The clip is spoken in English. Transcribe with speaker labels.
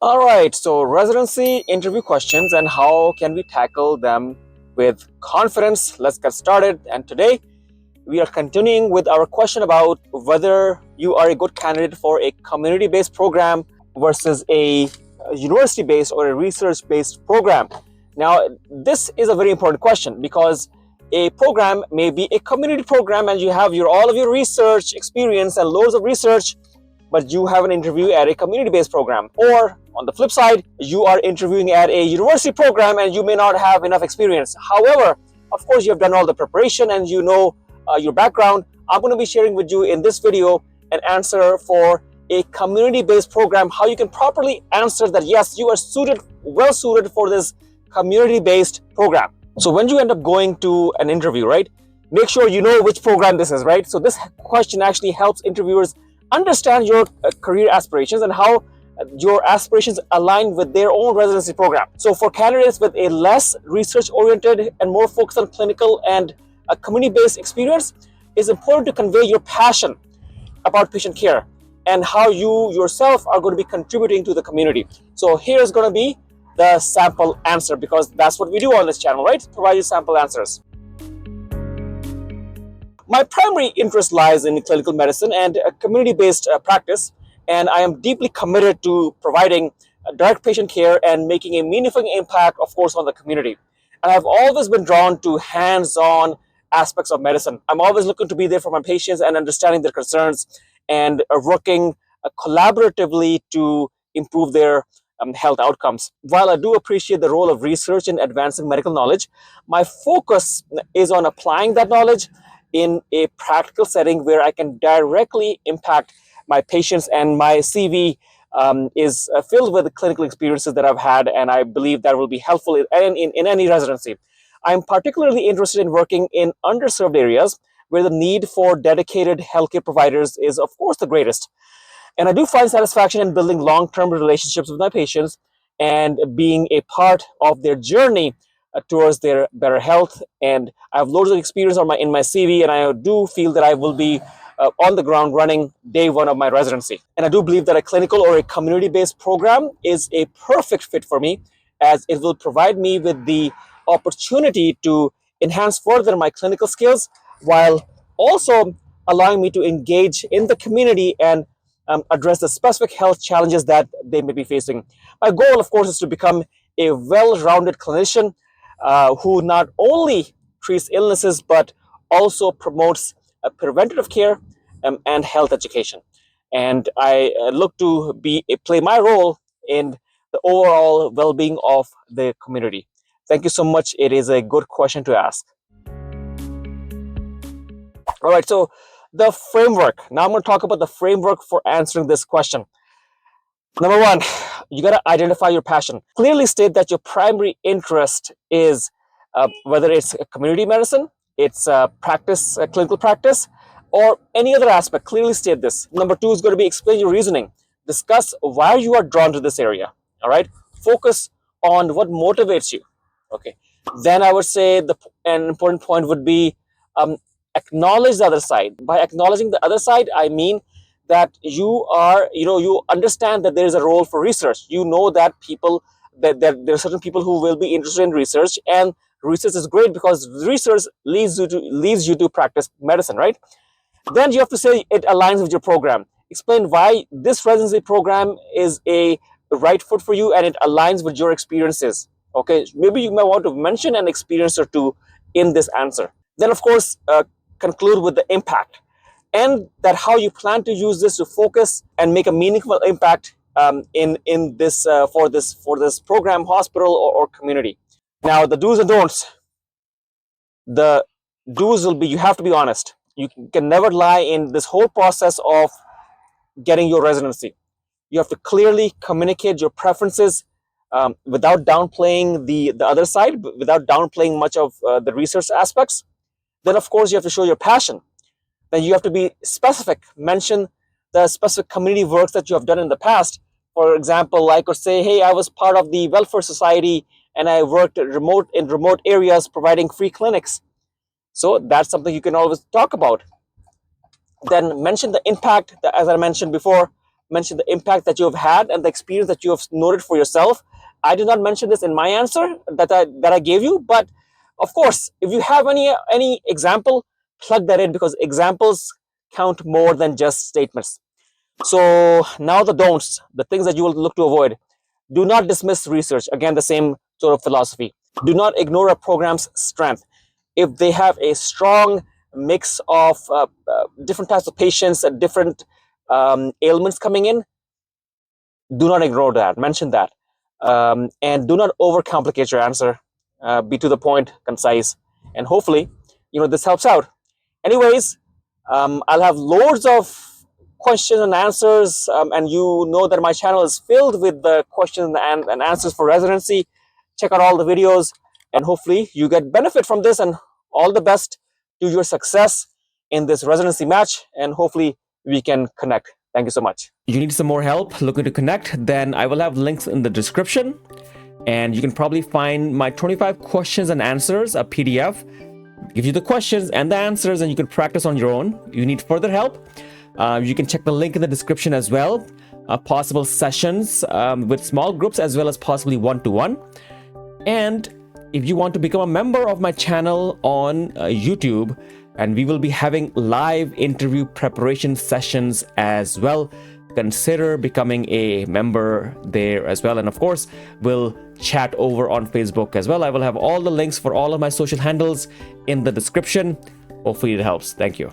Speaker 1: All right, so residency interview questions and how can we tackle them with confidence? Let's get started. And today we are continuing with our question about whether you are a good candidate for a community-based program versus a university-based or a research-based program. Now, this is a very important question because a program may be a community program and you have all of your research experience and loads of research, but you have an interview at a community-based program. Or on the flip side, you are interviewing at a university program and you may not have enough experience. However, of course, you have done all the preparation and you know your background. I'm going to be sharing with you in this video an answer for a community-based program, how you can properly answer that yes, you are well suited for this community-based program. So when you end up going to an interview, right, make sure you know which program this is, right? So this question actually helps interviewers understand your career aspirations and how your aspirations align with their own residency program. So for candidates with a less research-oriented and more focused on clinical and a community-based experience, it's important to convey your passion about patient care and how you yourself are going to be contributing to the community. So here's going to be the sample answer, because that's what we do on this channel, right? Provide you sample answers. My primary interest lies in clinical medicine and community-based practice, and I am deeply committed to providing direct patient care and making a meaningful impact, of course, on the community. And I've always been drawn to hands-on aspects of medicine. I'm always looking to be there for my patients and understanding their concerns and working collaboratively to improve their health outcomes. While I do appreciate the role of research in advancing medical knowledge, my focus is on applying that knowledge in a practical setting where I can directly impact my patients, and my CV is filled with the clinical experiences that I've had, and I believe that will be helpful in any residency. I'm particularly interested in working in underserved areas where the need for dedicated healthcare providers is, of course, the greatest. And I do find satisfaction in building long-term relationships with my patients and being a part of their journey towards their better health. And I have loads of experience in my CV, and I do feel that I will be on the ground running day one of my residency. And I do believe that a clinical or a community-based program is a perfect fit for me, as it will provide me with the opportunity to enhance further my clinical skills while also allowing me to engage in the community and address the specific health challenges that they may be facing. My goal, of course, is to become a well-rounded clinician who not only treats illnesses but also promotes preventative care and health education. And I look to play my role in the overall well-being of the community. Thank you so much. It is a good question to ask. All right, so the framework. Now I'm going to talk about the framework for answering this question. Number one, you got to identify your passion. Clearly state that your primary interest is whether it's community medicine, it's clinical practice, or any other aspect. Clearly state this. Number two is going to be explain your reasoning. Discuss why you are drawn to this area. All right, focus on what motivates you. Okay, then I would say an important point would be acknowledge the other side. By acknowledging the other side, I mean that you understand that there is a role for research. You know that there are certain people who will be interested in research, and research is great because research leads you to practice medicine, right? Then you have to say it aligns with your program. Explain why this residency program is a right fit for you and it aligns with your experiences. Okay, maybe you may want to mention an experience or two in this answer. Then, of course, conclude with the impact and that how you plan to use this to focus and make a meaningful impact in this for this program, hospital, or community. Now, the do's and don'ts. The do's will be you have to be honest. You can never lie in this whole process of getting your residency. You have to clearly communicate your preferences without downplaying the other side, without downplaying much of the research aspects. Then, of course, you have to show your passion. Then you have to be specific. Mention the specific community works that you have done in the past. For example, I could say, hey, I was part of the welfare society and I worked in remote areas providing free clinics. So that's something you can always talk about. Then mention the impact, as I mentioned before, mention the impact that you have had and the experience that you have noted for yourself. I did not mention this in my answer that I gave you, but of course, if you have any example, plug that in, because examples count more than just statements. So now the don'ts, the things that you will look to avoid. Do not dismiss research. Again, the same sort of philosophy. Do not ignore a program's strength. If they have a strong mix of different types of patients and different ailments coming in, do not ignore that. Mention that. And do not overcomplicate your answer. Be to the point, concise, and hopefully, this helps out. Anyways, I'll have loads of questions and answers, and you know that my channel is filled with the questions and answers for residency. Check out all the videos, and hopefully you get benefit from this, and all the best to your success in this residency match, and hopefully we can connect. Thank you so much. You need some more help looking to connect, then I will have links in the description, and you can probably find my 25 questions and answers, a PDF. Gives you the questions and the answers, and you can practice on your own. You need further help, you can check the link in the description as well. Possible sessions with small groups, as well as possibly one-to-one. And if you want to become a member of my channel on YouTube, and we will be having live interview preparation sessions as well, consider becoming a member there as well. And of course, we'll chat over on Facebook as well. I will have all the links for all of my social handles in the description. Hopefully it helps. Thank you.